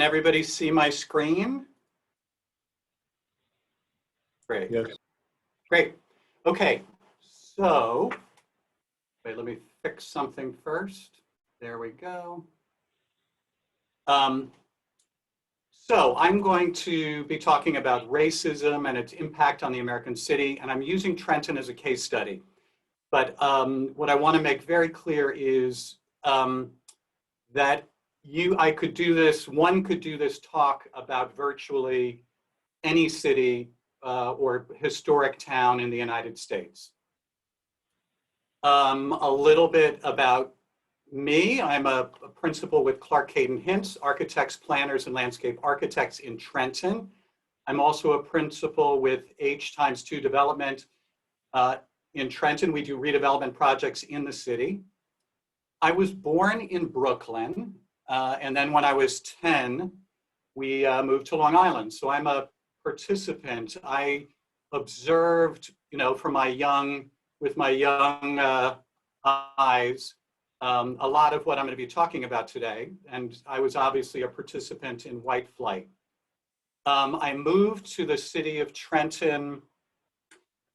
Everybody see my screen? Great. Yes. Great. Okay. So, wait, let me fix something first. There we go. So I'm going to be talking about racism and its impact on the American city, and I'm using Trenton as a case study. But what I want to make very clear is that one could do this talk about virtually any city or historic town in the United States. A little bit about me. I'm a principal with Clarke Caton Hintz, Architects, Planners, and Landscape Architects in Trenton. I'm also a principal with H×2 Development in Trenton. We do redevelopment projects in the city. I was born in Brooklyn, and then when I was 10, we moved to Long Island. So I'm a participant. I observed, with my young eyes, a lot of what I'm going to be talking about today. And I was obviously a participant in white flight. I moved to the city of Trenton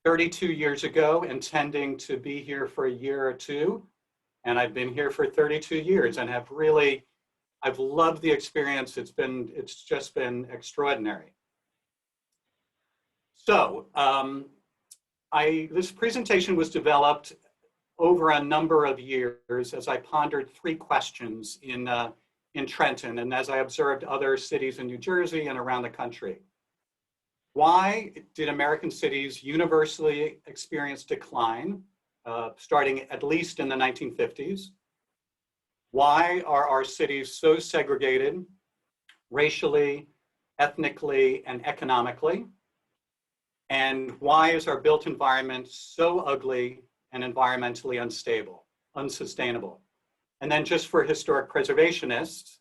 32 years ago, intending to be here for a year or two. And I've been here for 32 years and I've loved the experience. It's just been extraordinary. So this presentation was developed over a number of years as I pondered three questions in Trenton and as I observed other cities in New Jersey and around the country. Why did American cities universally experience decline, starting at least in the 1950s? Why are our cities so segregated racially, ethnically, and economically? And why is our built environment so ugly and environmentally unsustainable? And then just for historic preservationists,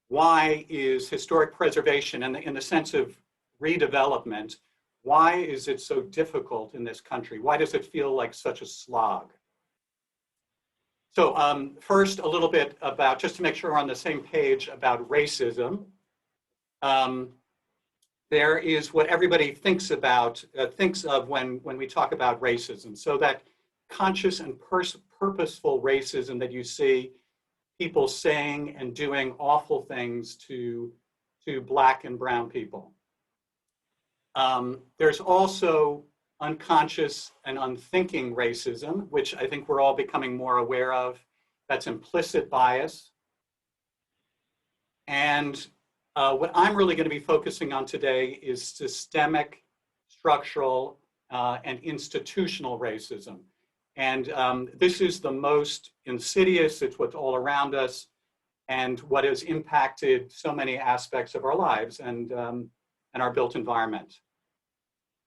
why is historic preservation, in the sense of redevelopment, why is it so difficult in this country? Why does it feel like such a slog? So first, a little bit about, just to make sure we're on the same page, about racism. There is what everybody thinks of when we talk about racism. So that conscious and purposeful racism that you see people saying and doing awful things to Black and brown people. There's also unconscious and unthinking racism, which I think we're all becoming more aware of. That's implicit bias. And what I'm really going to be focusing on today is systemic, structural, and institutional racism. And this is the most insidious. It's what's all around us and what has impacted so many aspects of our lives and our built environment.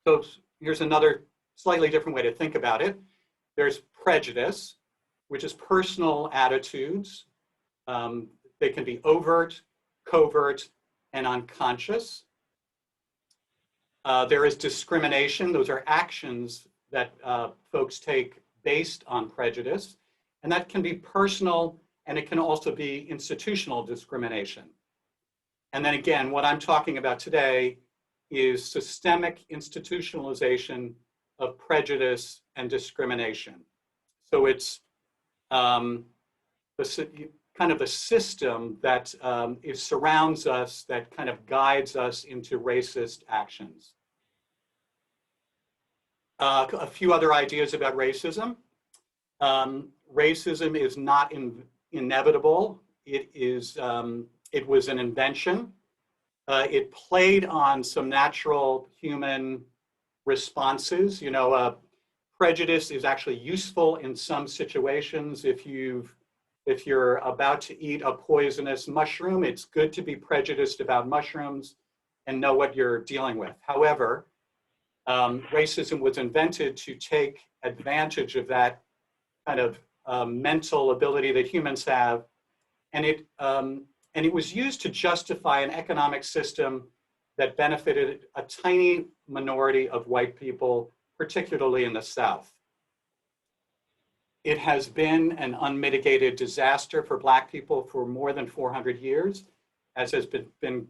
So here's another slightly different way to think about it. There's prejudice, which is personal attitudes. They can be overt, covert, and unconscious. There is discrimination. Those are actions that folks take based on prejudice. And that can be personal, and it can also be institutional discrimination. And then again, what I'm talking about today is systemic institutionalization of prejudice and discrimination. So it's kind of the system that surrounds us, that kind of guides us into racist actions. A few other ideas about racism. Racism is not inevitable. It was an invention. It played on some natural human responses. Prejudice is actually useful in some situations. If you're about to eat a poisonous mushroom, it's good to be prejudiced about mushrooms and know what you're dealing with. However, racism was invented to take advantage of that kind of mental ability that humans have, and it was used to justify an economic system that benefited a tiny minority of white people, particularly in the South. It has been an unmitigated disaster for Black people for more than 400 years, as has been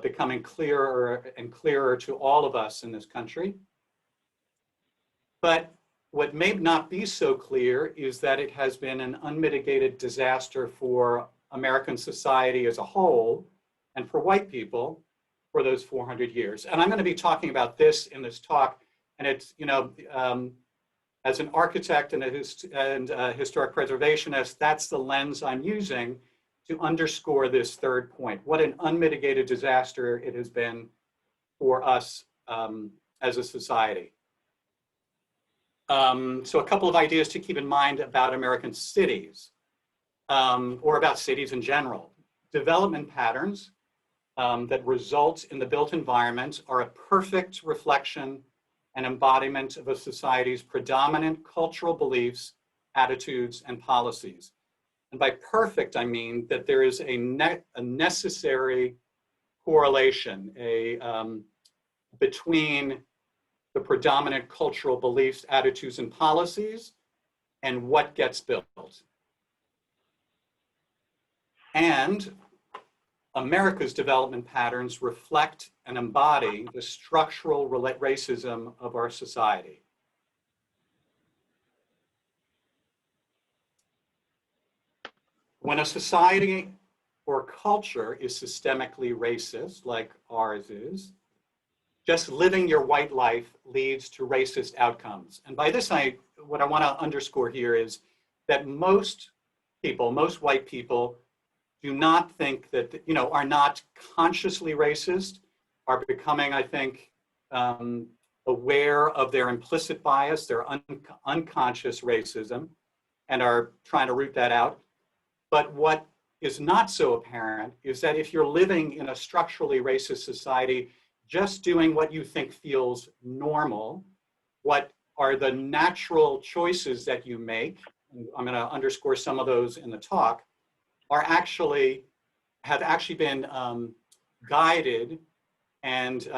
becoming clearer and clearer to all of us in this country. But what may not be so clear is that it has been an unmitigated disaster for American society as a whole and for white people for those 400 years. And I'm going to be talking about this in this talk. And it's, you know, as an architect and a historic preservationist, that's the lens I'm using to underscore this third point. What an unmitigated disaster it has been for us as a society. So a couple of ideas to keep in mind about American cities, or about cities in general. Development patterns that result in the built environment are a perfect reflection and embodiment of a society's predominant cultural beliefs, attitudes, and policies. And by perfect, I mean that there is a necessary correlation between the predominant cultural beliefs, attitudes, and policies, and what gets built. And America's development patterns reflect and embody the structural racism of our society. When a society or culture is systemically racist, like ours is, just living your white life leads to racist outcomes. And by this, what I want to underscore here is that most people, most white people, do not think that, you know, are not consciously racist, are becoming, I think, aware of their implicit bias, their unconscious racism, and are trying to root that out. But what is not so apparent is that if you're living in a structurally racist society, just doing what you think feels normal, what are the natural choices that you make, and I'm going to underscore some of those in the talk, have actually been guided and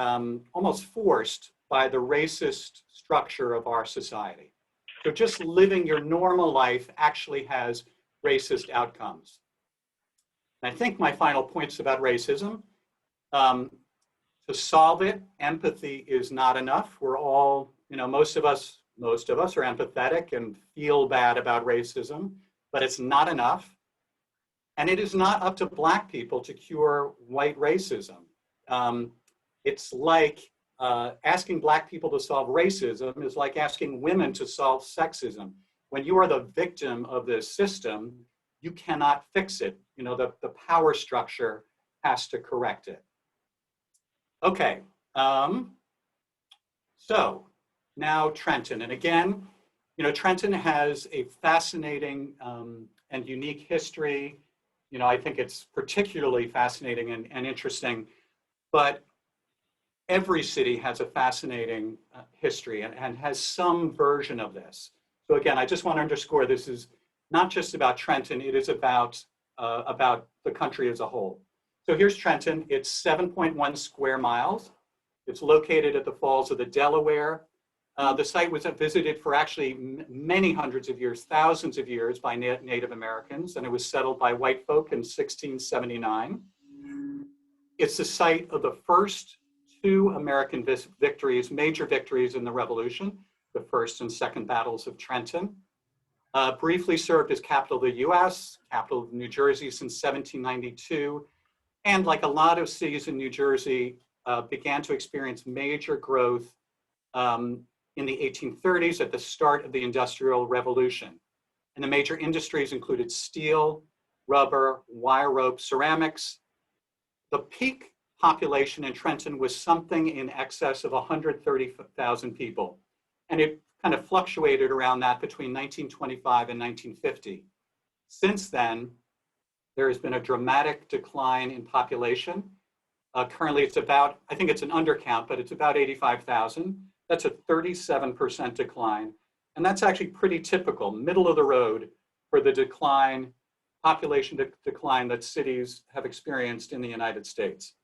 almost forced by the racist structure of our society. So just living your normal life actually has racist outcomes. And I think my final points about racism, to solve it, empathy is not enough. We're all, you know, most of us are empathetic and feel bad about racism, but it's not enough. And it is not up to Black people to cure white racism. It's like asking Black people to solve racism is like asking women to solve sexism. When you are the victim of this system, you cannot fix it. You know, the power structure has to correct it. Okay, so now Trenton. And again, you know, Trenton has a fascinating and unique history. You know, I think it's particularly fascinating and interesting, but every city has a fascinating history and has some version of this. So again, I just want to underscore this is not just about Trenton, it is about the country as a whole. So here's Trenton. It's 7.1 square miles. It's located at the Falls of the Delaware. The site was visited for actually many hundreds of years, thousands of years by Native Americans, and it was settled by white folk in 1679. It's the site of the first two American victories, major victories in the Revolution, the first and second battles of Trenton. Briefly served as capital of the US, capital of New Jersey since 1792. And like a lot of cities in New Jersey, began to experience major growth in the 1830s at the start of the Industrial Revolution. And the major industries included steel, rubber, wire rope, ceramics. The peak population in Trenton was something in excess of 130,000 people. And it kind of fluctuated around that between 1925 and 1950. Since then, there has been a dramatic decline in population. Currently it's about, I think it's an undercount, but it's about 85,000. That's a 37% decline. And that's actually pretty typical, middle of the road for the decline, population decline that cities have experienced in the United States.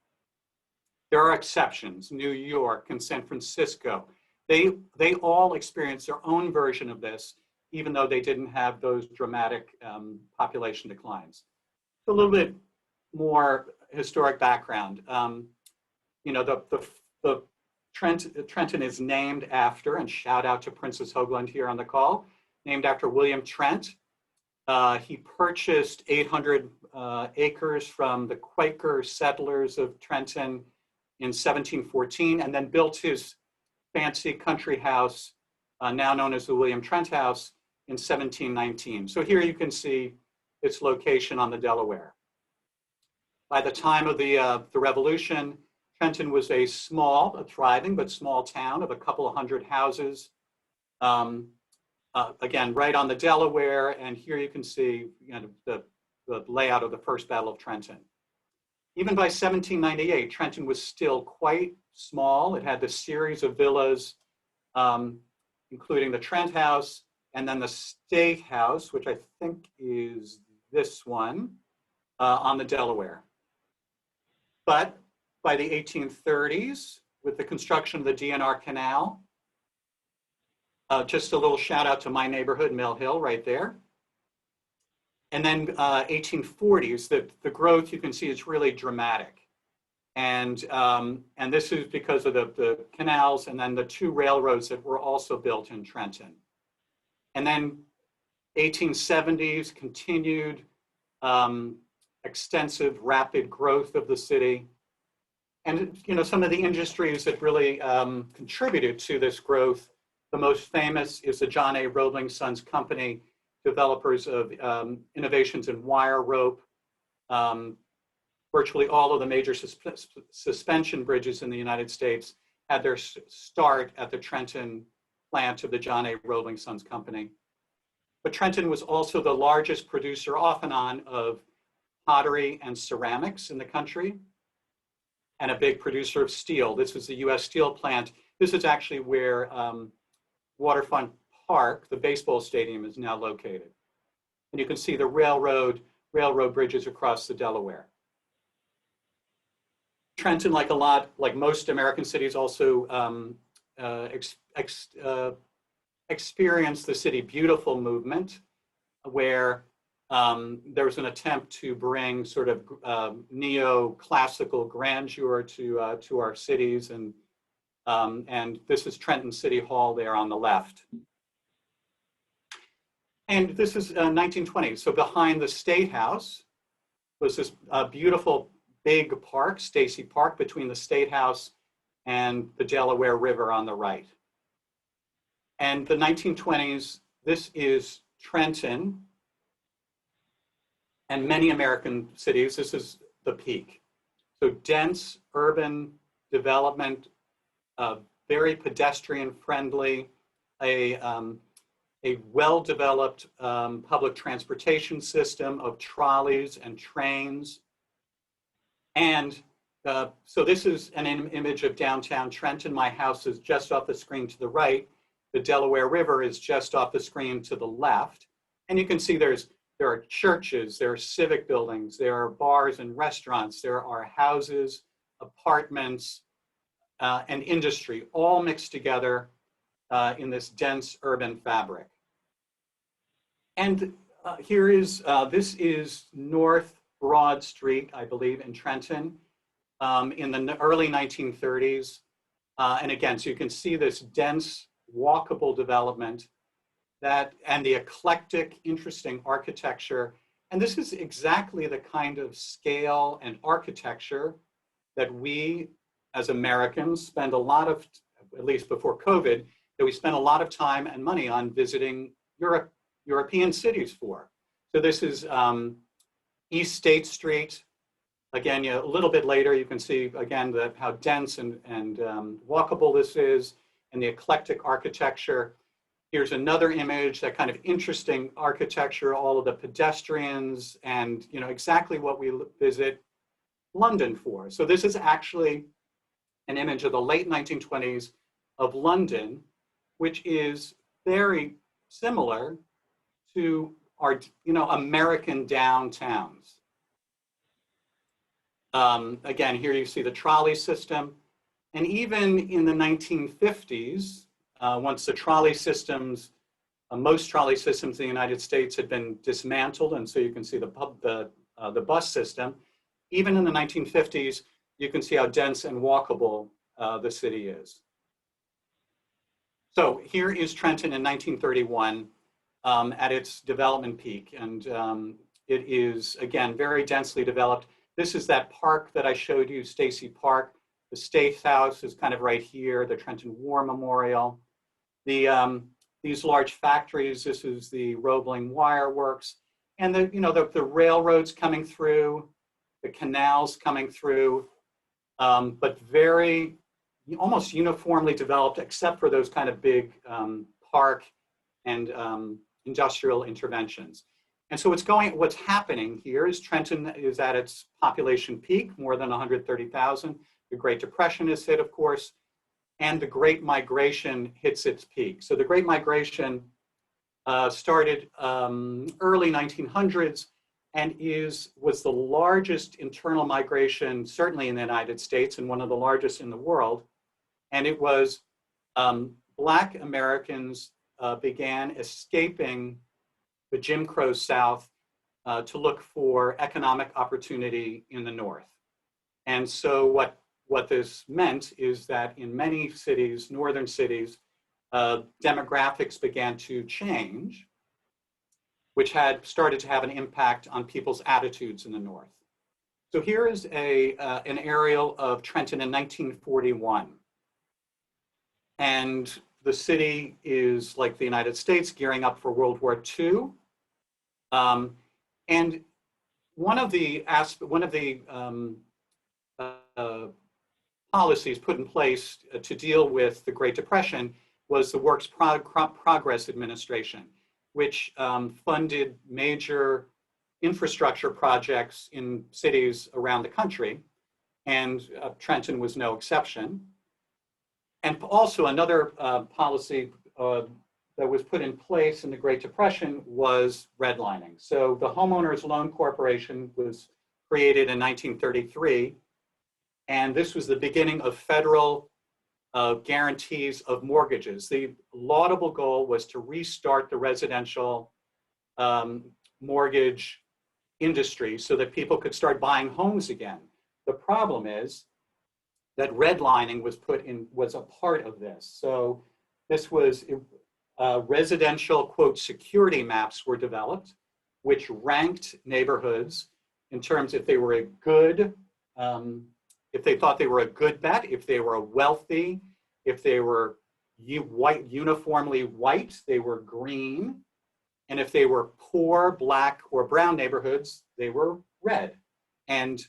There are exceptions, New York and San Francisco. They all experience their own version of this, even though they didn't have those dramatic population declines. A little bit more historic background. You know, the Trenton is named after, and shout out to Princess Hoagland here on the call, named after William Trent. He purchased 800 acres from the Quaker settlers of Trenton in 1714, and then built his fancy country house, now known as the William Trent House, in 1719. So here you can see its location on the Delaware. By the time of the Revolution, Trenton was a thriving but small town of a couple of hundred houses. Again, right on the Delaware, and here you can see, you know, the layout of the First Battle of Trenton. Even by 1798, Trenton was still quite small. It had this series of villas, including the Trent House, and then the State House, which I think is this one, on the Delaware. But by the 1830s, with the construction of the DNR Canal, just a little shout out to my neighborhood, Mill Hill, right there. And then 1840s, the growth you can see is really dramatic. And this is because of the canals and then the two railroads that were also built in Trenton. And then 1870s continued extensive, rapid growth of the city. And you know, some of the industries that really contributed to this growth, the most famous is the John A. Roebling Sons Company, developers of innovations in wire rope. Virtually all of the major suspension bridges in the United States had their start at the Trenton plant of the John A. Roebling Sons Company. But Trenton was also the largest producer off and on of pottery and ceramics in the country, and a big producer of steel. This was the US Steel plant. This is actually where Waterfront Park, the baseball stadium, is now located. And you can see the railroad bridges across the Delaware. Trenton, like most American cities, also experienced the City Beautiful movement, where there was an attempt to bring sort of neoclassical grandeur to our cities, and this is Trenton City Hall there on the left. And this is 1920. So behind the State House was this beautiful big park, Stacy Park, between the State House and the Delaware River on the right. And the 1920s, this is Trenton and many American cities. This is the peak. So dense urban development, very pedestrian friendly, a well-developed public transportation system of trolleys and trains. And so this is an image of downtown Trenton. My house is just off the screen to the right. The Delaware River is just off the screen to the left. And you can see there are churches, there are civic buildings, there are bars and restaurants, there are houses, apartments, and industry, all mixed together in this dense urban fabric. And here is, this is North Broad Street, I believe, in Trenton in the early 1930s. And again, so you can see this dense, walkable development and the eclectic, interesting architecture. And this is exactly the kind of scale and architecture that we, as Americans, spend a lot of, at least before COVID, that we spend a lot of time and money on visiting European cities for. So this is East State Street. Again, a little bit later, you can see, again, how dense and walkable this is, and the eclectic architecture. Here's another image, that kind of interesting architecture, all of the pedestrians, and exactly what we visit London for. So this is actually an image of the late 1920s of London, which is very similar to our American downtowns. Again, here you see the trolley system. And even in the 1950s, once the trolley systems, most trolley systems in the United States had been dismantled, and so you can see the bus system. even in the 1950s, you can see how dense and walkable the city is. So here is Trenton in 1931 at its development peak. And it is, again, very densely developed. This is that park that I showed you, Stacy Park. The State House is kind of right here, the Trenton War Memorial. These large factories, this is the Roebling Wire Works. And the railroads coming through, the canals coming through, but very, almost uniformly developed, except for those kind of big park and industrial interventions. And so what's happening here is Trenton is at its population peak, more than 130,000. The Great Depression is hit, of course, and the Great Migration hits its peak. So the Great Migration started early 1900s and was the largest internal migration, certainly in the United States, and one of the largest in the world. And it was Black Americans began escaping the Jim Crow South to look for economic opportunity in the North. And so what this meant is that in many cities, northern cities, demographics began to change, which had started to have an impact on people's attitudes in the North. So here is an aerial of Trenton in 1941. And the city is, like the United States, gearing up for World War II. And one of the policies put in place to deal with the Great Depression was the Works Progress Administration, which funded major infrastructure projects in cities around the country, and Trenton was no exception. And also another policy that was put in place in the Great Depression was redlining. So the Homeowners Loan Corporation was created in 1933, and this was the beginning of federal guarantees of mortgages. The laudable goal was to restart the residential mortgage industry so that people could start buying homes again. The problem is that redlining was a part of this. So this was residential, quote, security maps were developed, which ranked neighborhoods in terms if they were a good, if they thought they were a good bet, if they were wealthy, if they were uniformly white, they were green. And if they were poor, Black, or brown neighborhoods, they were red. And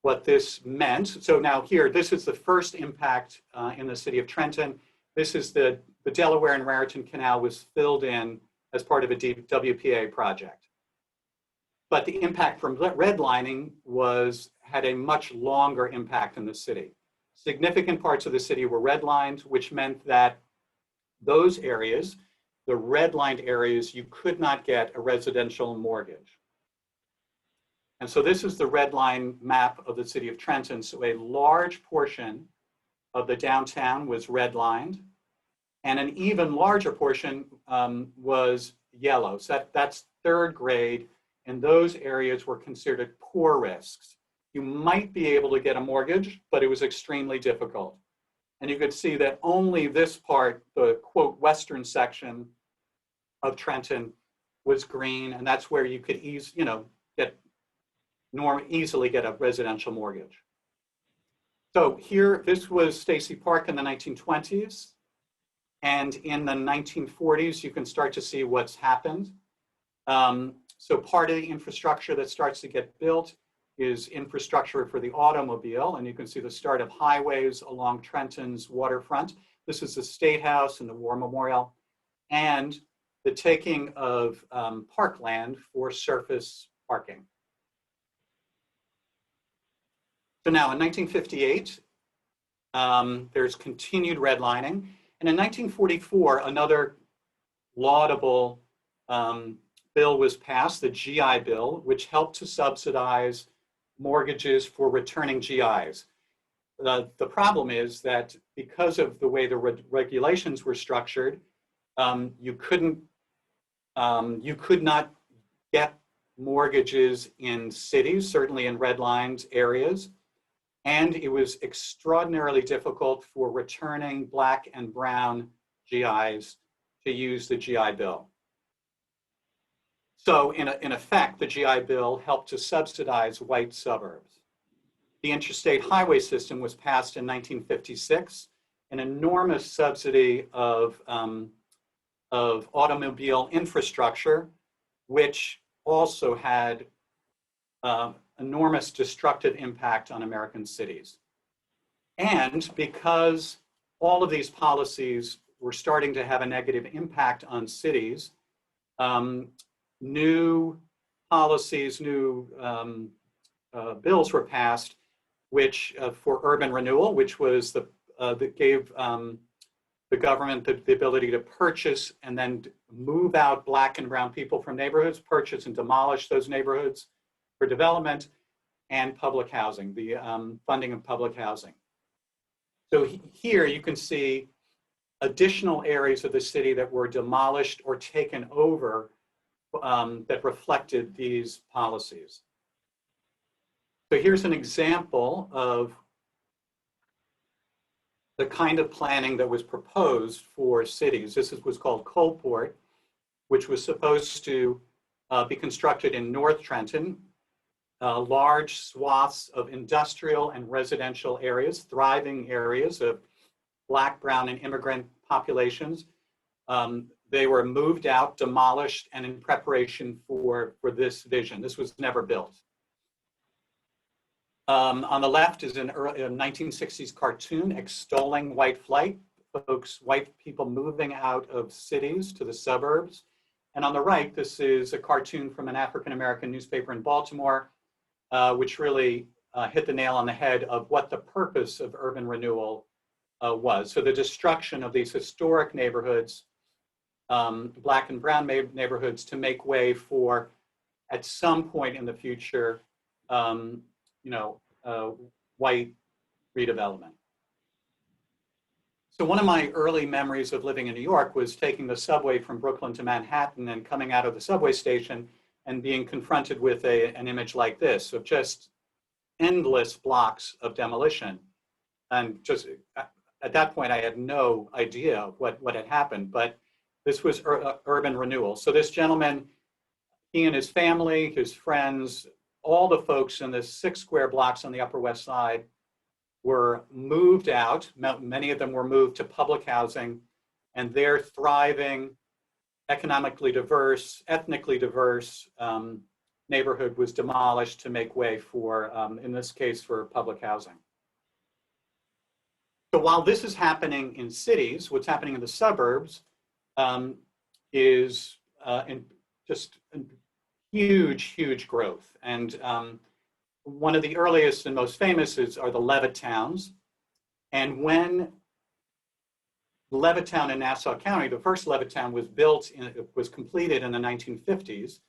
what this meant, so now here, this is the first impact in the city of Trenton. This is the Delaware and Raritan Canal was filled in as part of a WPA project. But the impact from redlining had a much longer impact in the city. Significant parts of the city were redlined, which meant that those areas, the redlined areas, you could not get a residential mortgage. And so this is the red line map of the city of Trenton. So a large portion of the downtown was redlined, and an even larger portion was yellow. So that's third grade, and those areas were considered poor risks. You might be able to get a mortgage, but it was extremely difficult. And you could see that only this part, the quote western section of Trenton, was green, and that's where you could easily get a residential mortgage. So here, this was Stacy Park in the 1920s. And in the 1940s, you can start to see what's happened. So part of the infrastructure that starts to get built is infrastructure for the automobile. And you can see the start of highways along Trenton's waterfront. This is the State House and the War Memorial, and the taking of parkland for surface parking. So now in 1958, there's continued redlining. And in 1944, another laudable bill was passed, the GI Bill, which helped to subsidize mortgages for returning GIs. The problem is that because of the way the regulations were structured, you could not get mortgages in cities, certainly in redlined areas, and it was extraordinarily difficult for returning Black and brown GIs to use the GI Bill. So in effect, the GI Bill helped to subsidize white suburbs. The interstate highway system was passed in 1956, an enormous subsidy of automobile infrastructure, which also had enormous destructive impact on American cities. And because all of these policies were starting to have a negative impact on cities, new policies, new bills were passed, which for urban renewal, which was that gave the government the ability to purchase and then move out Black and brown people from neighborhoods, purchase and demolish those neighborhoods for development, and public housing, the funding of public housing. So here you can see additional areas of the city that were demolished or taken over that reflected these policies. So here's an example of the kind of planning that was proposed for cities. This was called Coalport, which was supposed to be constructed in North Trenton, large swaths of industrial and residential areas, thriving areas of Black, brown, and immigrant populations. They were moved out, demolished, and in preparation for this vision. This was never built. On the left is an early 1960s cartoon extolling white flight, white people moving out of cities to the suburbs. And on the right, this is a cartoon from an African-American newspaper in Baltimore, which really hit the nail on the head of what the purpose of urban renewal was. So the destruction of these historic neighborhoods, Black and brown neighborhoods, to make way for, at some point in the future, white redevelopment. So one of my early memories of living in New York was taking the subway from Brooklyn to Manhattan and coming out of the subway station and being confronted with an image like this of just endless blocks of demolition. And just at that point, I had no idea what had happened, but this was urban renewal. So this gentleman, he and his family, his friends, all the folks in the 6 square blocks on the Upper West Side were moved out. Many of them were moved to public housing, and their thriving, economically diverse, ethnically diverse neighborhood was demolished to make way for, in this case, for public housing. So while this is happening in cities, what's happening in the suburbs is just huge growth. And one of the earliest and most famous are the Levittowns. And when Levittown in Nassau County, the first Levittown was completed in the 1950s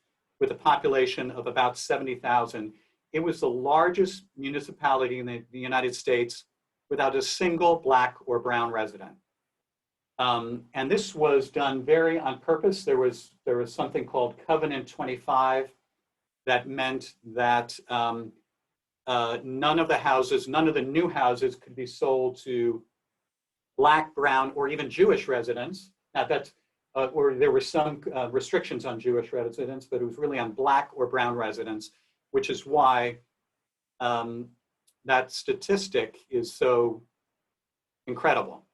with a population of about 70,000. It was the largest municipality in the United States without a single Black or brown resident. And this was done very on purpose. There was something called Covenant 25 that meant that none of the new houses could be sold to Black, brown, or even Jewish residents. Now or there were some restrictions on Jewish residents, but it was really on Black or brown residents, which is why that statistic is so incredible.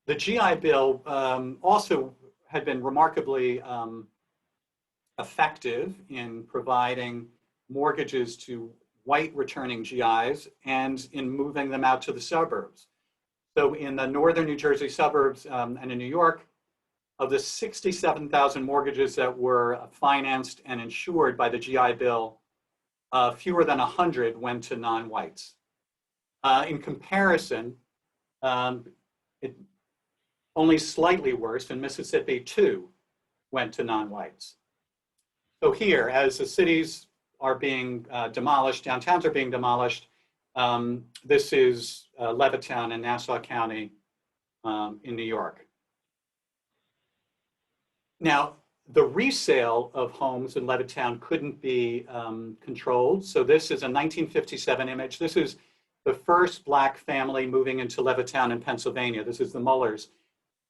The GI Bill also had been remarkably effective in providing mortgages to white returning GIs and in moving them out to the suburbs. So in the northern New Jersey suburbs and in New York, of the 67,000 mortgages that were financed and insured by the GI Bill, fewer than 100 went to non-whites. In comparison, only slightly worse in Mississippi, 2 went to non-whites. So here, as the cities are being demolished, downtowns are being demolished, this is Levittown in Nassau County in New York. Now, the resale of homes in Levittown couldn't be controlled. So this is a 1957 image. This is the first Black family moving into Levittown in Pennsylvania. This is the Mullers.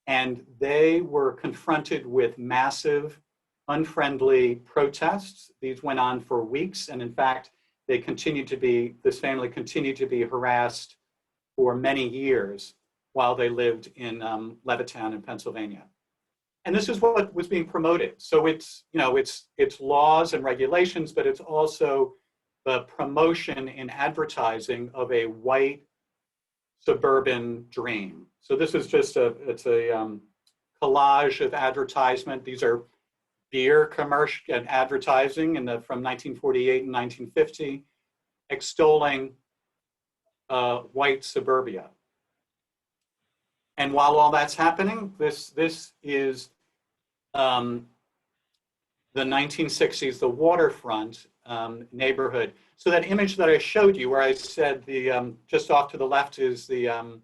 And they were confronted with massive, unfriendly protests. These went on for weeks. And in fact, they continued to be, this family continued to be harassed for many years while they lived in Levittown in Pennsylvania. And this is what was being promoted. So it's, you know, it's laws and regulations, but it's also the promotion in advertising of a white suburban dream. So this is just it's a collage of advertisement. These are beer commercial and advertising from 1948 and 1950, extolling white suburbia. And while all that's happening, this is the 1960s, the waterfront neighborhood. So that image that I showed you where I said the just off to the left is the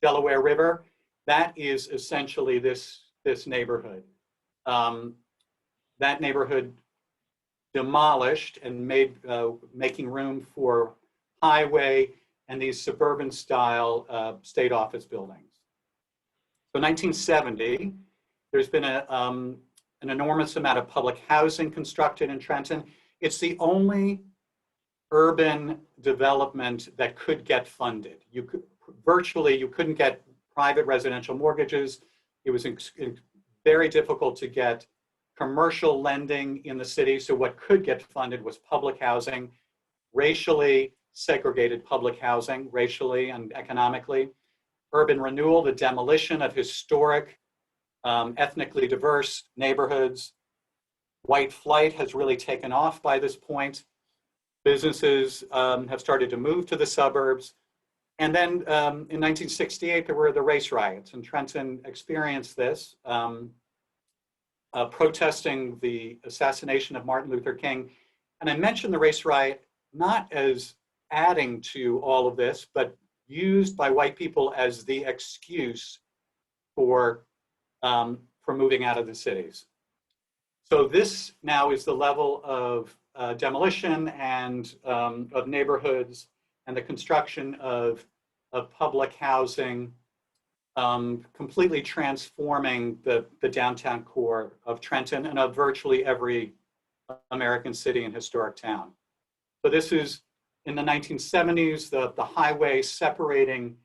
Delaware River, that is essentially this neighborhood. That neighborhood demolished and making room for highway and these suburban style state office buildings. So 1970, there's been an enormous amount of public housing constructed in Trenton. It's the only urban development that could get funded. You couldn't get private residential mortgages. It was very difficult to get commercial lending in the city. So what could get funded was public housing, racially segregated public housing, racially and economically. Urban renewal, the demolition of historic, ethnically diverse neighborhoods. White flight has really taken off by this point. Businesses have started to move to the suburbs. And then in 1968, there were the race riots, and Trenton experienced this, protesting the assassination of Martin Luther King. And I mentioned the race riot not as adding to all of this, but used by white people as the excuse for moving out of the cities. So this now is the level of demolition and of neighborhoods and the construction of public housing, completely transforming the downtown core of Trenton and of virtually every American city and historic town. So this is in the 1970s, the highway separating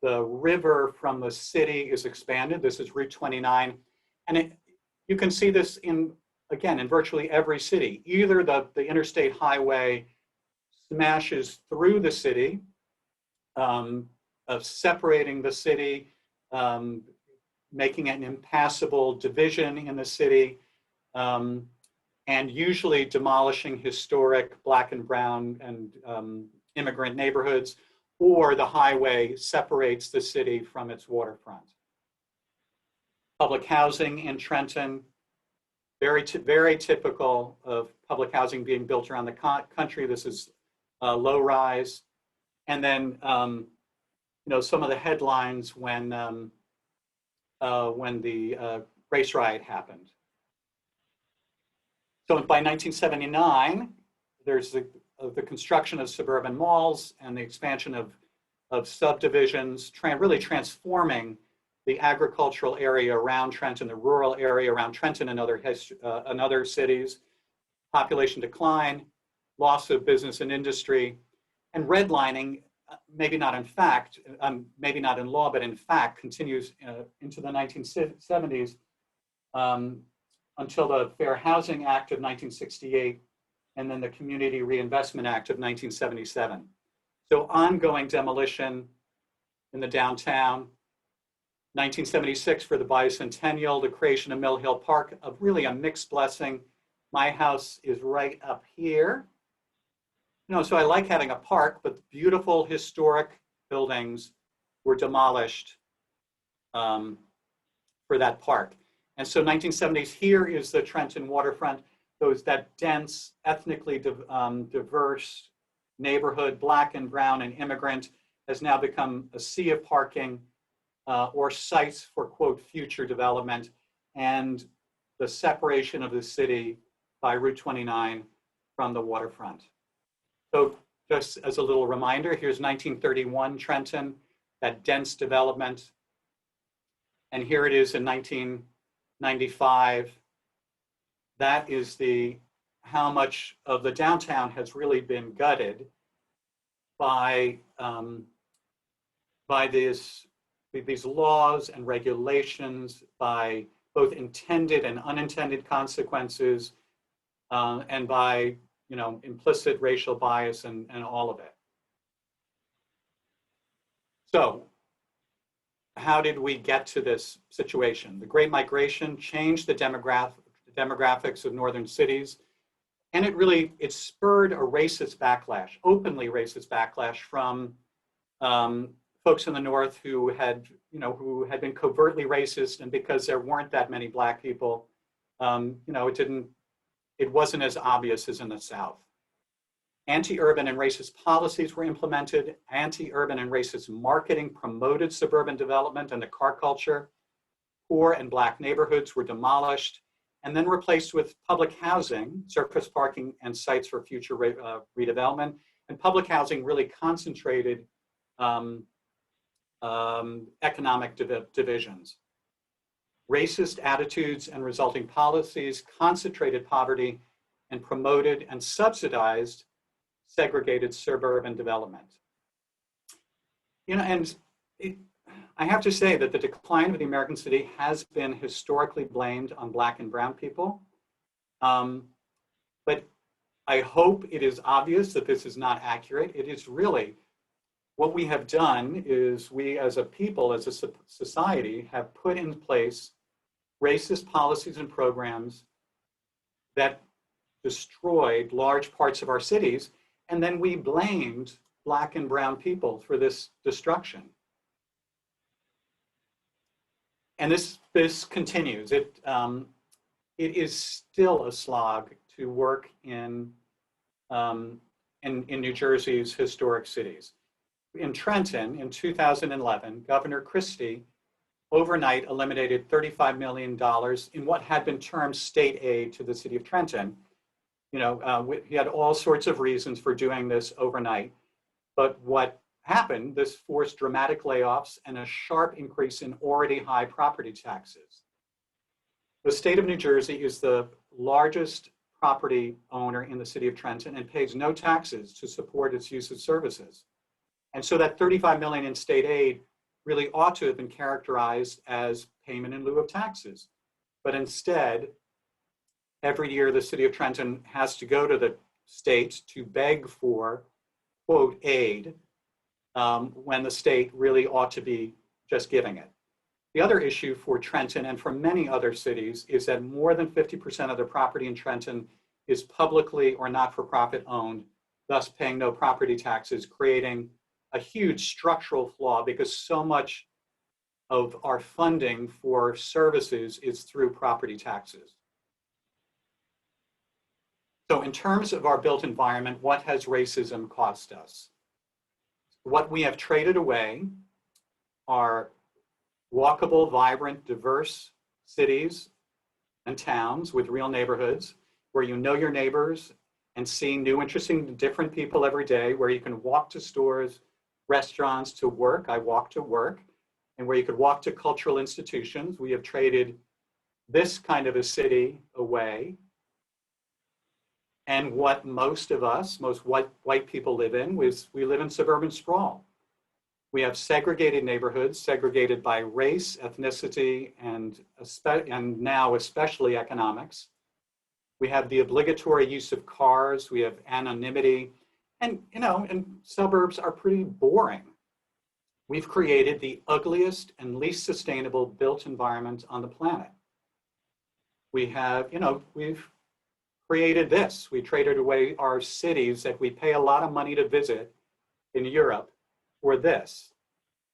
the river from the city is expanded. This is Route 29. And you can see this again, in virtually every city. Either the interstate highway smashes through the city, separating the city, making it an impassable division in the city, and usually demolishing historic Black and brown and immigrant neighborhoods, or the highway separates the city from its waterfront. Public housing in Trenton, very typical of public housing being built around the country. This is low rise. And then, some of the headlines when the race riot happened. So by 1979, there's the construction of suburban malls and the expansion of subdivisions, really transforming the agricultural area around Trenton, the rural area around Trenton and other cities, population decline, loss of business and industry, and redlining, maybe not in law, but in fact, continues into the 1970s until the Fair Housing Act of 1968, and then the Community Reinvestment Act of 1977. So ongoing demolition in the downtown. 1976 for the bicentennial, the creation of Mill Hill Park, of really a mixed blessing. My house is right up here. So I like having a park, but beautiful historic buildings were demolished for that park. And so 1970s, here is the Trenton waterfront, that dense, ethnically diverse neighborhood, Black and brown and immigrant, has now become a sea of parking or sites for, quote, future development. And the separation of the city by Route 29 from the waterfront. So just as a little reminder, here's 1931 Trenton, that dense development. And here it is in 1995. That is how much of the downtown has really been gutted by these laws and regulations, by both intended and unintended consequences, and by implicit racial bias and all of it. So how did we get to this situation? The Great Migration changed the demographics of northern cities, and it spurred a racist backlash, openly racist backlash from folks in the North who had been covertly racist, and because there weren't that many Black people, it wasn't as obvious as in the South. Anti-urban and racist policies were implemented. Anti-urban and racist marketing promoted suburban development and the car culture. Poor and Black neighborhoods were demolished and then replaced with public housing, surface parking, and sites for future redevelopment. And public housing really concentrated economic divisions. Racist attitudes and resulting policies concentrated poverty and promoted and subsidized segregated suburban development. I have to say that the decline of the American city has been historically blamed on Black and brown people. But I hope it is obvious that this is not accurate. It is really, what we have done is we as a people, as a society, have put in place racist policies and programs that destroyed large parts of our cities, and then we blamed Black and brown people for this destruction. And this continues. It is still a slog to work in New Jersey's historic cities. In Trenton, in 2011, Governor Christie overnight eliminated $35 million in what had been termed state aid to the city of Trenton. He had all sorts of reasons for doing this overnight. But what happened, this forced dramatic layoffs and a sharp increase in already high property taxes. The state of New Jersey is the largest property owner in the city of Trenton and pays no taxes to support its use of services. And so that $35 million in state aid really ought to have been characterized as payment in lieu of taxes. But instead, every year the city of Trenton has to go to the state to beg for, quote, aid, when the state really ought to be just giving it. The other issue for Trenton and for many other cities is that more than 50% of the property in Trenton is publicly or not-for-profit owned, thus paying no property taxes, creating a huge structural flaw because so much of our funding for services is through property taxes. So in terms of our built environment, what has racism cost us? What we have traded away are walkable, vibrant, diverse cities and towns with real neighborhoods where you know your neighbors and see new, interesting, different people every day, where you can walk to stores, restaurants, to work. I walk to work, and where you could walk to cultural institutions. We have traded this kind of a city away. And what most of us, most white people live in, is we live in suburban sprawl. We have segregated neighborhoods, segregated by race, ethnicity, and now especially economics. We have the obligatory use of cars. We have anonymity. And suburbs are pretty boring. We've created the ugliest and least sustainable built environment on the planet. We have, we've created this. We traded away our cities that we pay a lot of money to visit in Europe for this,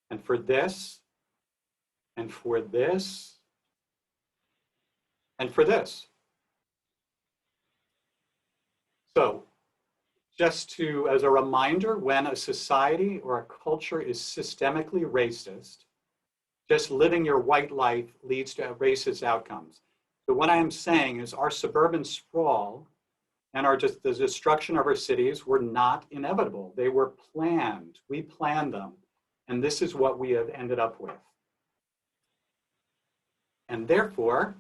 and for this, and for this, and for this. So, just as a reminder, when a society or a culture is systemically racist, just living your white life leads to racist outcomes. So what I am saying is our suburban sprawl and the destruction of our cities were not inevitable. They were planned. We planned them. And this is what we have ended up with. And therefore,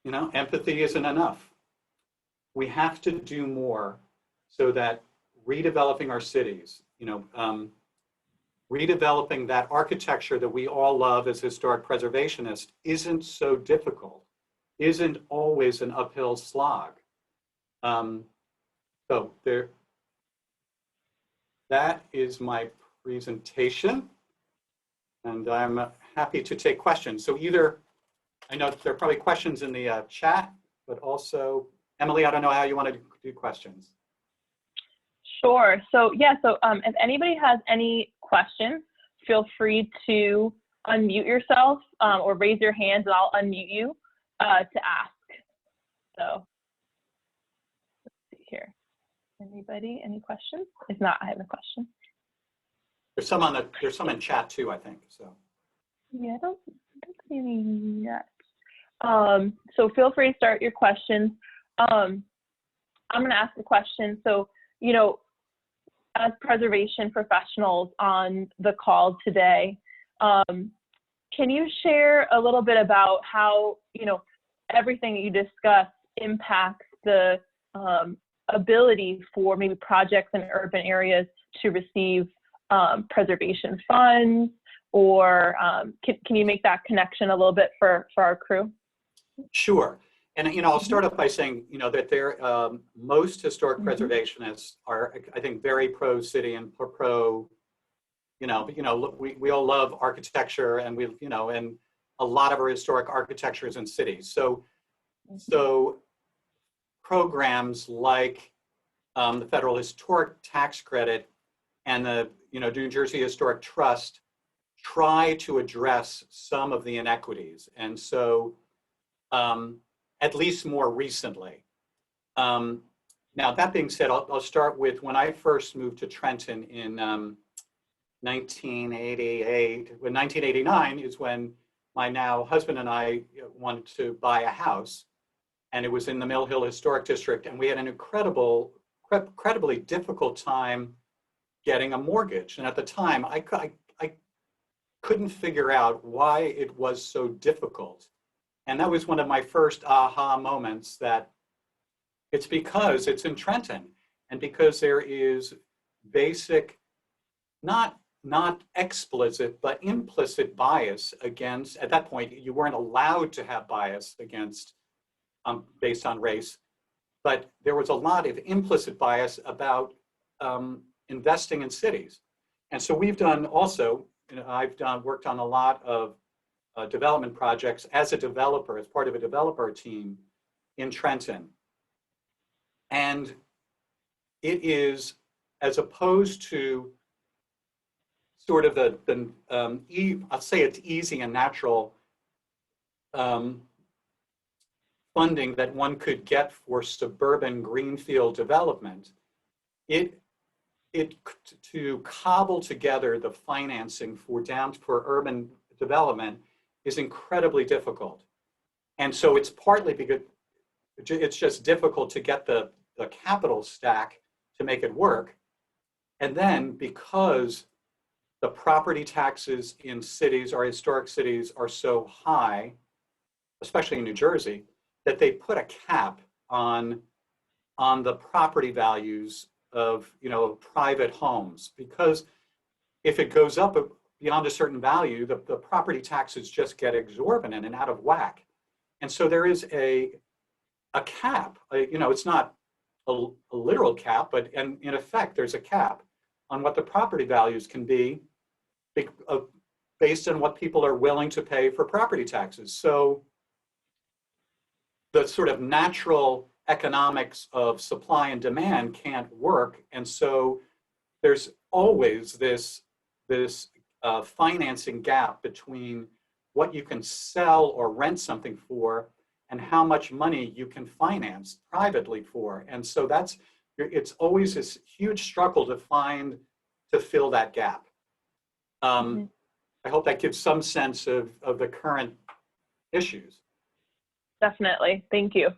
empathy isn't enough. We have to do more so that redeveloping our cities, redeveloping that architecture that we all love as historic preservationists isn't so difficult, isn't always an uphill slog. That is my presentation, and I'm happy to take questions. So either, I know there are probably questions in the chat, but also, Emily, I don't know how you want to do questions. Sure. So yeah, if anybody has any questions, feel free to unmute yourself or raise your hands and I'll unmute you to ask. So let's see here. Anybody, any questions? If not, I have a question. There's some in chat too, I think. So yeah, I don't see any yet. So feel free to start your questions. I'm going to ask a question. So, as preservation professionals on the call today, can you share a little bit about how, everything that you discussed impacts the ability for maybe projects in urban areas to receive preservation funds, or can you make that connection a little bit for our crew? Sure. And, I'll start off by saying, that most historic preservationists are, I think, very pro-city and pro, we all love architecture, and and a lot of our historic architecture is in cities. So programs like the Federal Historic Tax Credit and the, New Jersey Historic Trust try to address some of the inequities. And so, at least more recently. Now, that being said, I'll start with when I first moved to Trenton in 1988. When 1989 is when my now husband and I wanted to buy a house, and it was in the Mill Hill Historic District, and we had an incredibly difficult time getting a mortgage. And at the time, I couldn't figure out why it was so difficult. And that was one of my first aha moments, that it's because it's in Trenton, and because there is basic, not explicit, but implicit bias against, at that point, you weren't allowed to have bias against, based on race, but there was a lot of implicit bias about investing in cities. And so we've done also, I've worked on a lot of development projects as a developer, as part of a developer team in Trenton. And it is, as opposed to sort of I'll say it's easy and natural funding that one could get for suburban greenfield development, to cobble together the financing for urban development is incredibly difficult. And so it's partly because it's just difficult to get the capital stack to make it work. And then because the property taxes in cities, our historic cities, are so high, especially in New Jersey, that they put a cap on the property values of private homes. Because if it goes up beyond a certain value, the property taxes just get exorbitant and out of whack. And so there is a cap. It's not a literal cap, but in effect, there's a cap on what the property values can be based on what people are willing to pay for property taxes. So the sort of natural economics of supply and demand can't work. And so there's always this financing gap between what you can sell or rent something for and how much money you can finance privately for. And so it's always this huge struggle to fill that gap. I hope that gives some sense of the current issues. Definitely. Thank you.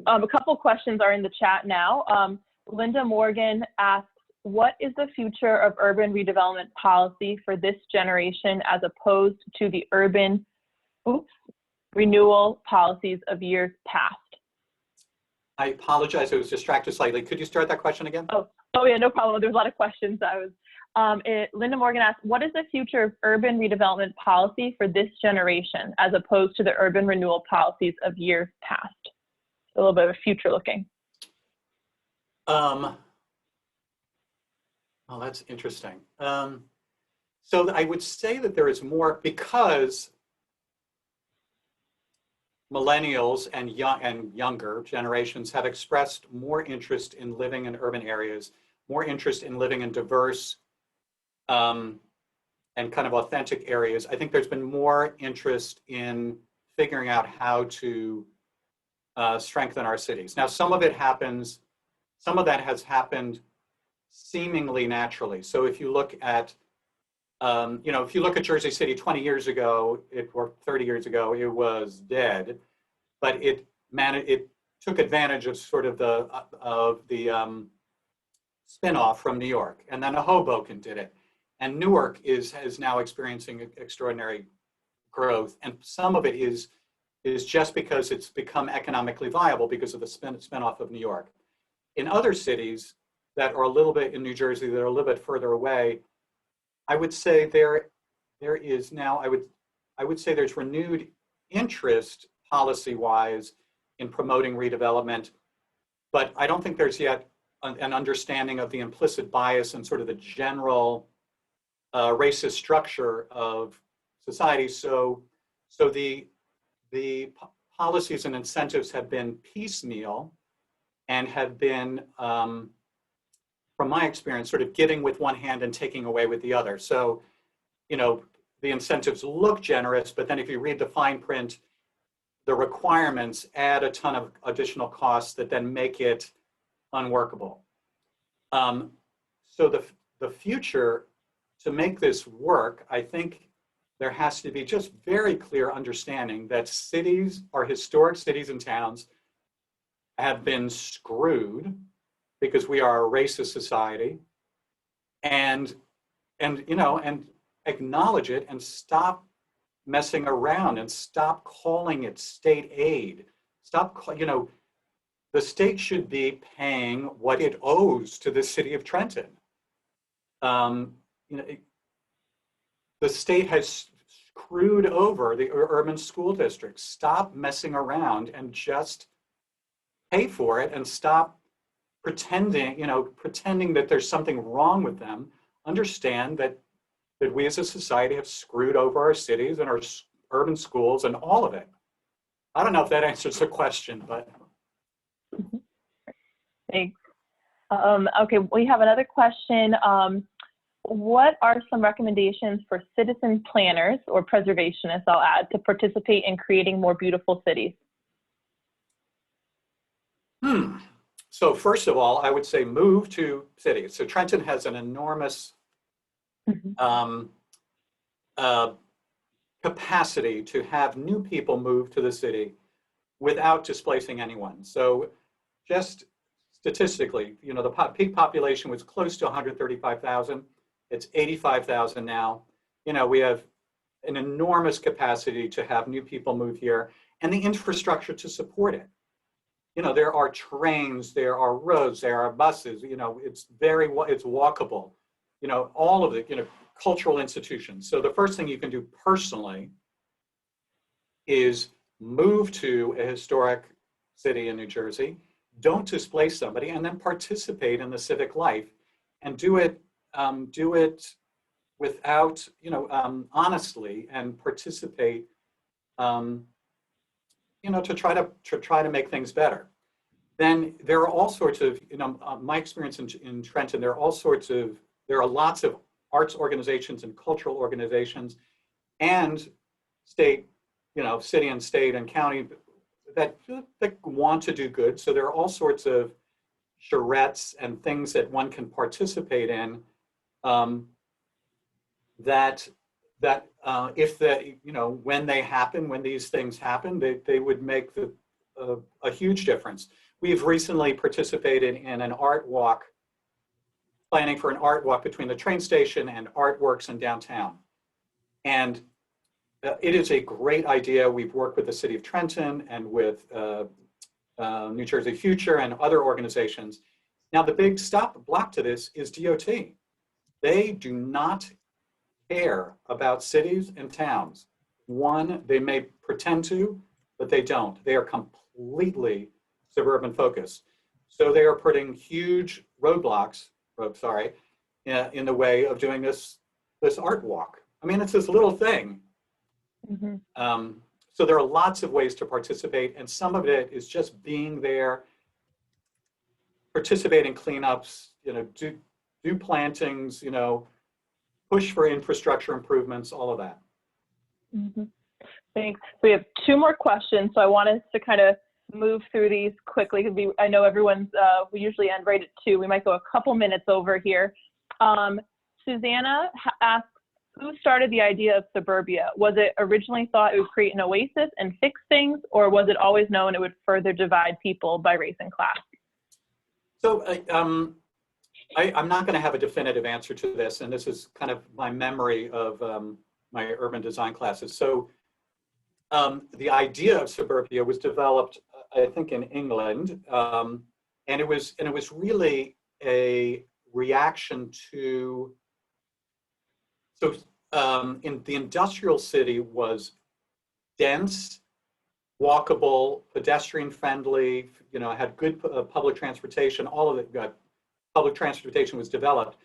A couple questions are in the chat now. Linda Morgan asks, what is the future of urban redevelopment policy for this generation as opposed to the urban renewal policies of years past? I apologize, I was distracted slightly. Could you start that question again? Oh yeah, no problem. There's a lot of questions. Linda Morgan asked, what is the future of urban redevelopment policy for this generation as opposed to the urban renewal policies of years past? A little bit of a future looking. Oh, that's interesting. So I would say that there is more, because millennials and younger generations have expressed more interest in living in urban areas, more interest in living in diverse and kind of authentic areas. I think there's been more interest in figuring out how to strengthen our cities. Now, some of that has happened seemingly naturally. So if you look at, if you look at Jersey City 20 years ago, or 30 years ago, it was dead, but it took advantage of sort of the spin-off from New York, and then Hoboken did it, and Newark is now experiencing extraordinary growth, and some of it is just because it's become economically viable because of the spin-off of New York. In other cities that are a little bit in New Jersey that are a little bit further away, I would say there is now, I would say there's renewed interest policy-wise in promoting redevelopment, but I don't think there's yet an understanding of the implicit bias and sort of the general racist structure of society. So the policies and incentives have been piecemeal and have been, from my experience, sort of giving with one hand and taking away with the other. So, the incentives look generous, but then if you read the fine print, the requirements add a ton of additional costs that then make it unworkable. So the future, to make this work, I think there has to be just very clear understanding that cities, our historic cities and towns, have been screwed because we are a racist society, and acknowledge it and stop messing around and stop calling it state aid. The state should be paying what it owes to the city of Trenton. The state has screwed over the urban school districts. Stop messing around and just pay for it, and stop pretending that there's something wrong with them. Understand that we as a society have screwed over our cities and our urban schools and all of it. I don't know if that answers the question, but. Thanks. Okay, we have another question. What are some recommendations for citizen planners or preservationists, I'll add, to participate in creating more beautiful cities? So first of all, I would say move to cities. So Trenton has an enormous capacity to have new people move to the city without displacing anyone. So just statistically, the peak population was close to 135,000. It's 85,000 now. We have an enormous capacity to have new people move here, and the infrastructure to support it. There are trains, there are roads, there are buses, it's walkable, all of the, cultural institutions. So the first thing you can do personally is move to a historic city in New Jersey, don't displace somebody, and then participate in the civic life, and do it without, honestly, and participate, to try to make things better. Then there are all sorts of, my experience in Trenton, there are lots of arts organizations and cultural organizations and state, city and state and county that want to do good. So there are all sorts of charrettes and things that one can participate in that that if the, when they happen, when these things happen, they would make a huge difference. We've recently participated in an art walk, planning for an art walk between the train station and artworks in downtown. And it is a great idea. We've worked with the city of Trenton and with New Jersey Future and other organizations. Now, the big block to this is DOT. They do not care about cities and towns. One, they may pretend to, but they don't. They are completely suburban focused. So they are putting huge roadblocks, in the way of doing this art walk. I mean, it's this little thing. Mm-hmm. So there are lots of ways to participate, and some of it is just being there, participate in cleanups, do plantings, push for infrastructure improvements, all of that. Mm-hmm. Thanks. We have 2 more questions, so I want us to kind of move through these quickly because I know everyone's, we usually end right at 2. We might go a couple minutes over here. Susanna asks, who started the idea of Suburbia? Was it originally thought it would create an oasis and fix things, or was it always known it would further divide people by race and class? So I'm not going to have a definitive answer to this, and this is kind of my memory of my urban design classes. So the idea of Suburbia was developed, I think, in England, and it was really a reaction to. So in the industrial city was dense, walkable, pedestrian friendly, had good public transportation, all of it, public transportation was developed.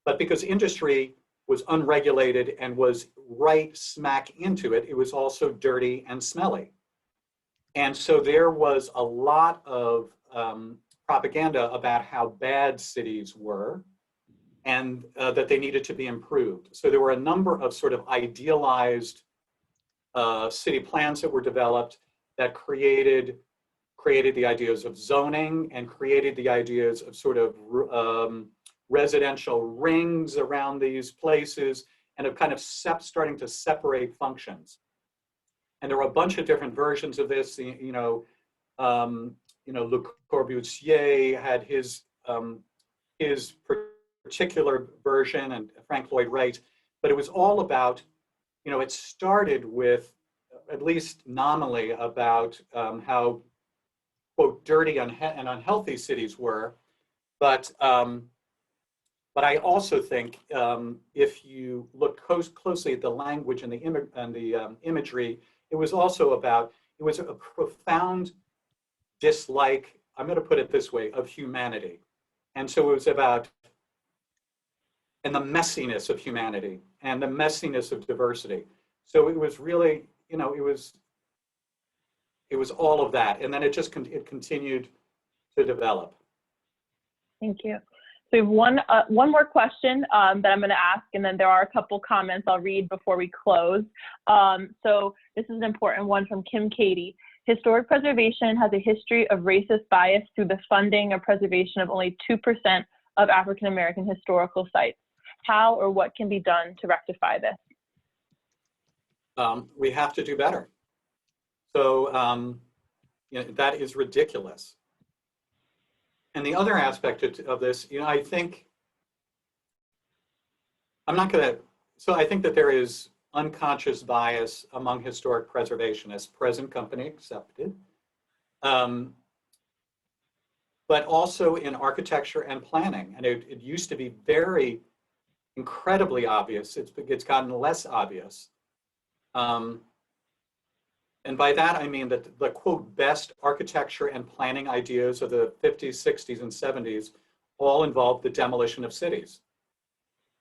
But because industry was unregulated and was right smack into it, it was also dirty and smelly. And so there was a lot of propaganda about how bad cities were, and that they needed to be improved. So there were a number of sort of idealized city plans that were developed that created the ideas of zoning and created the ideas of sort of residential rings around these places, and of kind of starting to separate functions. And there were a bunch of different versions of this. Le Corbusier had his particular version, and Frank Lloyd Wright, but it was all about, it started with, at least nominally, about how, quote, dirty and unhealthy cities were. But I also think if you look closely at the language and the imagery, it was also about, it was a profound dislike, I'm going to put it this way, of humanity. And so it was about, and the messiness of humanity and the messiness of diversity. So it was really, it was all of that. And then it continued to develop. Thank you. So we have one more question that I'm going to ask, and then there are a couple comments I'll read before we close. So this is an important one from Kim Katie. Historic preservation has a history of racist bias through the funding or preservation of only 2% of African American historical sites. How or what can be done to rectify this? We have to do better. So that is ridiculous. And the other aspect of this, I think, I think that there is unconscious bias among historic preservationists, present company accepted, but also in architecture and planning. And it used to be incredibly obvious. It's gotten less obvious. And by that, I mean that the, quote, best architecture and planning ideas of the 50s, 60s, and 70s all involved the demolition of cities.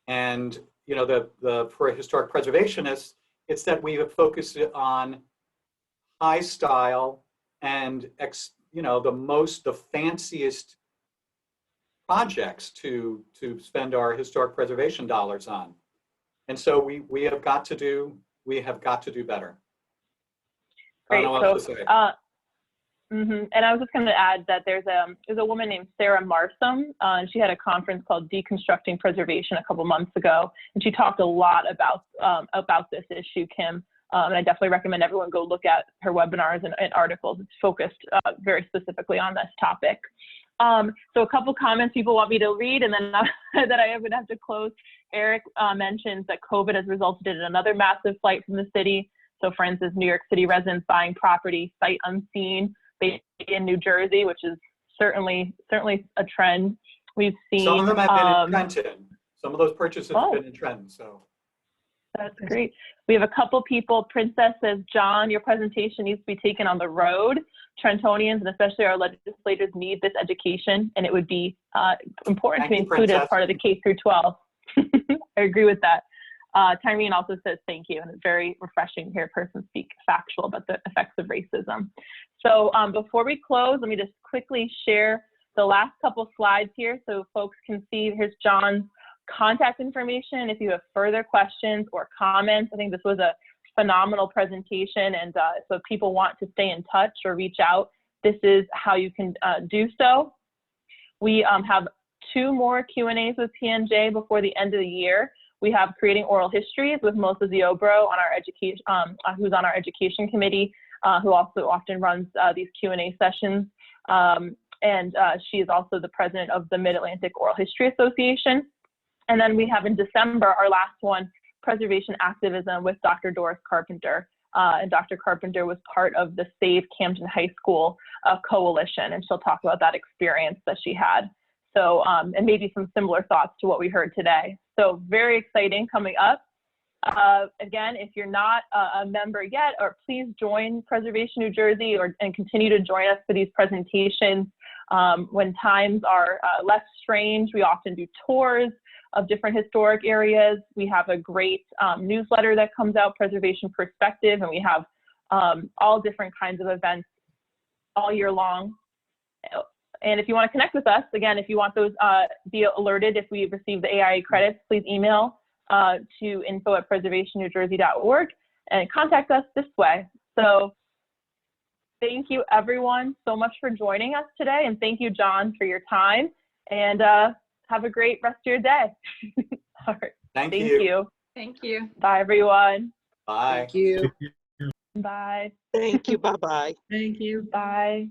And, for historic preservationists, it's that we have focused on high style and, the fanciest projects to spend our historic preservation dollars on. And so we have got to do better. Great. And I was just going to add that there's a woman named Sarah Marsom, and she had a conference called Deconstructing Preservation a couple months ago, and she talked a lot about this issue, Kim. And I definitely recommend everyone go look at her webinars and articles. It's focused very specifically on this topic. So a couple comments people want me to read, and then that I would have to close. Eric mentions that COVID has resulted in another massive flight from the city. So for instance, New York City residents buying property sight unseen in New Jersey, which is certainly a trend we've seen. Some of them have been in Trenton. Some of those purchases have been in Trenton. So that's great. We have a couple people. Princess says, John, your presentation needs to be taken on the road. Trentonians and especially our legislators need this education, and it would be important to include it as part of the K through 12. I agree with that. Tyrene also says thank you, and it's very refreshing to hear a person speak factual about the effects of racism. So before we close, let me just quickly share the last couple slides here so folks can see. Here's John's contact information. If you have further questions or comments, I think this was a phenomenal presentation, and so if people want to stay in touch or reach out, this is how you can do so. We have 2 more Q&As with PNJ before the end of the year. We have creating oral histories with Melissa Ziobro on our education, who's on our education committee, who also often runs these Q&A sessions. And she is also the president of the Mid-Atlantic Oral History Association. And then we have in December, our last one, preservation activism with Dr. Doris Carpenter. And Dr. Carpenter was part of the Save Camden High School coalition, and she'll talk about that experience that she had. So, and maybe some similar thoughts to what we heard today. So very exciting coming up. Again, if you're not a member yet, or please join Preservation New Jersey and continue to join us for these presentations. When times are less strange, we often do tours of different historic areas. We have a great newsletter that comes out, Preservation Perspective, and we have all different kinds of events all year long. And if you want to connect with us, again, if you want those be alerted if we receive the AIA credits, please email to info@preservationnewjersey.org and contact us this way. So thank you everyone so much for joining us today, and thank you, John, for your time, and have a great rest of your day. All right. Thank you. Thank you. Bye, everyone. Bye. Thank you. Bye. Thank you. Bye-bye. Thank you. Bye.